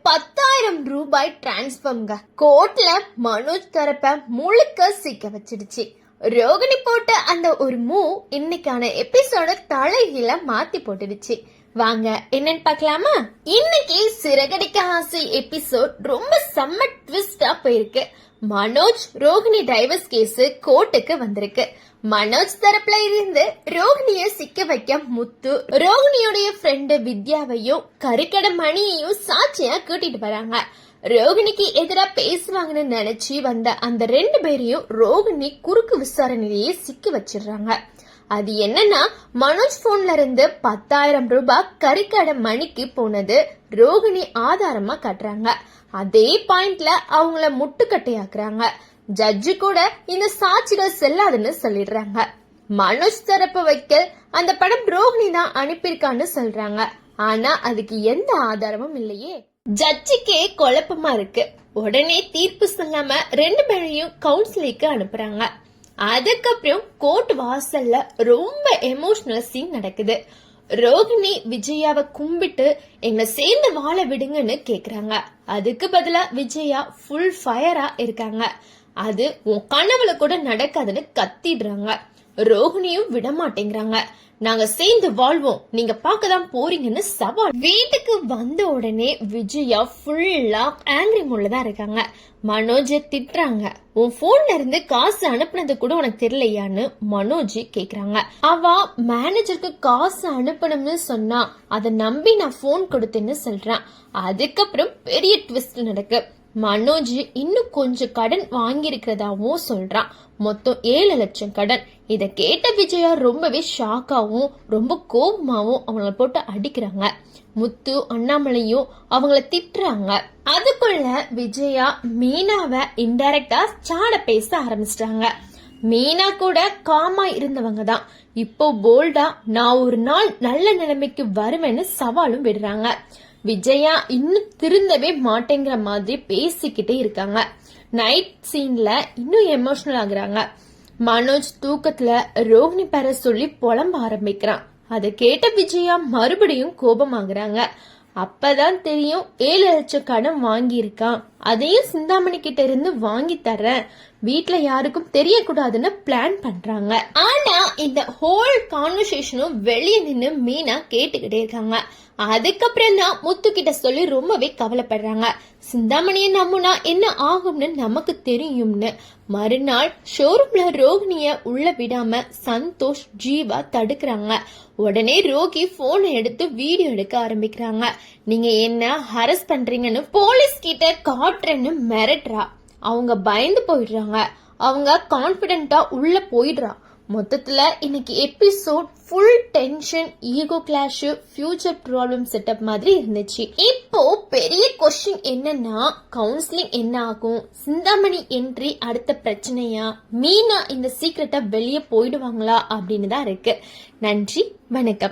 10,000 ரூபாய் டிரான்ஸ்ஃபர்ங்க. கோர்ட்ல மனோஜ் தரப்ப முழுக்க சிக்க வச்சிடுச்சு. ரோகிணி போட்ட அந்த ஒரு மூவ் இன்னைக்கான எபிசோட தலைகீழ மாத்தி போட்டுடுச்சு. வாங்க என்னன்னு பார்க்கலாமா? இன்னைக்கு சிறகடிக்க ஆசை எபிசோட் ரொம்ப செம்ம ட்விஸ்டா போயிருக்கு. மனோஜ் ரோகிணி டைவர்ஸ் கேஸ் கோர்ட்டுக்கு வந்திருக்கு. மனோஜ் தரப்புல இருந்து ரோகிணிய சிக்க வைக்க முத்து ரோகிணியோடைய ஃப்ரெண்டு வித்யாவையும் கருக்கடை மணியையும் சாட்சியா கூட்டிட்டு வராங்க. ரோகிணிக்கு எதிரா பேசுவாங்கன்னு நினைச்சு வந்த அந்த 2 பேரையும் ரோகிணி குறுக்கு விசாரணையிலேயே சிக்க வச்சிடுறாங்க. அது என்னன்னா, மனோஜ் போன்ல இருந்து 10,000 ரூபாய் கறிக்கடை மணிக்கு போனது ரோகிணி ஆதாரமா காட்டுறாங்க. அதே பாயிண்ட்ல அவங்கள முட்டுக்கட்டையாக்குறாங்க. ஜட்ஜு கூட இந்த சாட்சிகள் செல்லாதுன்னு சொல்லிடுறாங்க. மனோஜ் தரப்பு வைக்க அந்த படம் ரோகிணி தான் அனுப்பியிருக்கான்னு சொல்றாங்க. ஆனா அதுக்கு எந்த ஆதாரமும் இல்லையே. ஜட்ஜுக்கே குழப்பமா இருக்கு. உடனே தீர்ப்பு சொல்லாம 2 பேரையும் கவுன்சிலிங்க்கு அனுப்புறாங்க. அதுக்கப்புறம் கோர்ட் வாசல்ல ரொம்ப எமோஷனல் சீன் நடக்குது. ரோகிணி விஜயாவை கும்பிட்டு எங்களை சேர்ந்து வாழ விடுங்கன்னு கேக்குறாங்க. அதுக்கு பதிலா விஜயா ஃபுல் ஃபயரா இருக்காங்க. அது உன் கனவுல கூட நடக்காதுன்னு கத்திடுறாங்க. ரோகிணியும் விட மாட்டேங்கிறாங்க. நாங்க சேர்ந்து வாழ்வோம், நீங்க பார்க்கதான் போறீங்கன்னு சவால். வீட்டுக்கு வந்த உடனே விஜயா ஃபுல்லா ஆங்கிரி மூட்ல தான் இருக்காங்க. மனோஜ் திட்டுறாங்க. உன் போன்ல இருந்து காசு அனுப்புனது கூட உனக்கு தெரியலையான்னு மனோஜ் கேக்குறாங்க. அவ மேனேஜருக்கு காசு அனுப்பணும்னு சொன்னா அதை நம்பி நான் போன் கொடுத்தேன்னு சொல்றான். அதுக்கப்புறம் பெரிய ட்விஸ்ட் நடக்கு. மனோஜ் இன்னும் கொஞ்சம் கடன் வாங்கி இருக்கிறதாவும் சொல்றான். மொத்தம் 7 லட்சம் கடன். இத கேட்ட விஜயா ரொம்பவே ஷாக்காவும் ரொம்ப கோபமாவும் அவங்கள போட்டு அடிக்கிறாங்க. முத்து அண்ணாமலையும் அவங்கள திட்டுறாங்க. அதுக்குள்ள விஜயா மீனாவை இன்டைரக்டா சாட பேச ஆரம்பிச்சிட்டாங்க. மீனா கூட காமா இருந்தவங்க தான் இப்போ போல்டா நான் ஒரு நாள் நல்ல நிலைமைக்கு வருவேன்னு சவாலும் விடுறாங்க. விஜயா இன்னும் திருந்தவே மாட்டேங்கிற மாதிரி பேசிக்கிட்டே இருக்காங்க. நைட் சீன்ல இன்னும் எமோஷனல் ஆகுறாங்க. மனோஜ் தூக்கத்துல ரோகிணி பேர சொல்லி புலம்ப ஆரம்பிக்கிறான். அதை கேட்ட விஜயா மறுபடியும் கோபமாகறாங்க. அப்பதான் தெரியும் 7 லட்சம் கடன் வாங்கி இருக்கான். அதையும் சிந்தாமணி கிட்ட இருந்து வாங்கி தர்றேன், வீட்டுல யாருக்கும் தெரியக்கூடாதுன்னு பிளான் பண்றாங்க. ஆனா இந்த ஹோல் கான்வர்சேஷனும் வெளியே நின்னு மீனா கேட்டுக்கிட்டே இருக்காங்க. அதுக்கப்புறம் தான் முத்து கிட்ட சொல்லி ரொம்பவே கவலைப்படுறாங்க. சிந்தாமணியை நம்புனா என்ன ஆகும்னு நமக்கு தெரியும்னு. மறுநாள் ஷோரூம்ல ரோகிணிய உள்ள விடாம சந்தோஷ் ஜீவா தடுக்கிறாங்க. உடனே ரோகி போனை எடுத்து வீடியோ எடுக்க ஆரம்பிக்கிறாங்க. நீங்க என்ன ஹரஸ் பண்றீங்கன்னு போலீஸ் கிட்ட காட்டுறேன்னு மிரட்டுறா. அவங்க பயந்து போயிடுறாங்க. அவங்க கான்பிடென்டா உள்ள போயிடுறா. மொத்தத்துல இன்னைக்கு episode full tension, ego clash, future problem setup மாதிரி இருந்துச்சு. இப்போ பெரிய கொஸ்டின் என்னன்னா, கவுன்சிலிங் என்ன ஆகும்? சிந்தாமணி என்ட்ரி அடுத்த பிரச்சனையா? மீனா இந்த சீக்ரெட்டா வெளியே போயிடுவாங்களா அப்படின்னு தான் இருக்கு. நன்றி, வணக்கம்.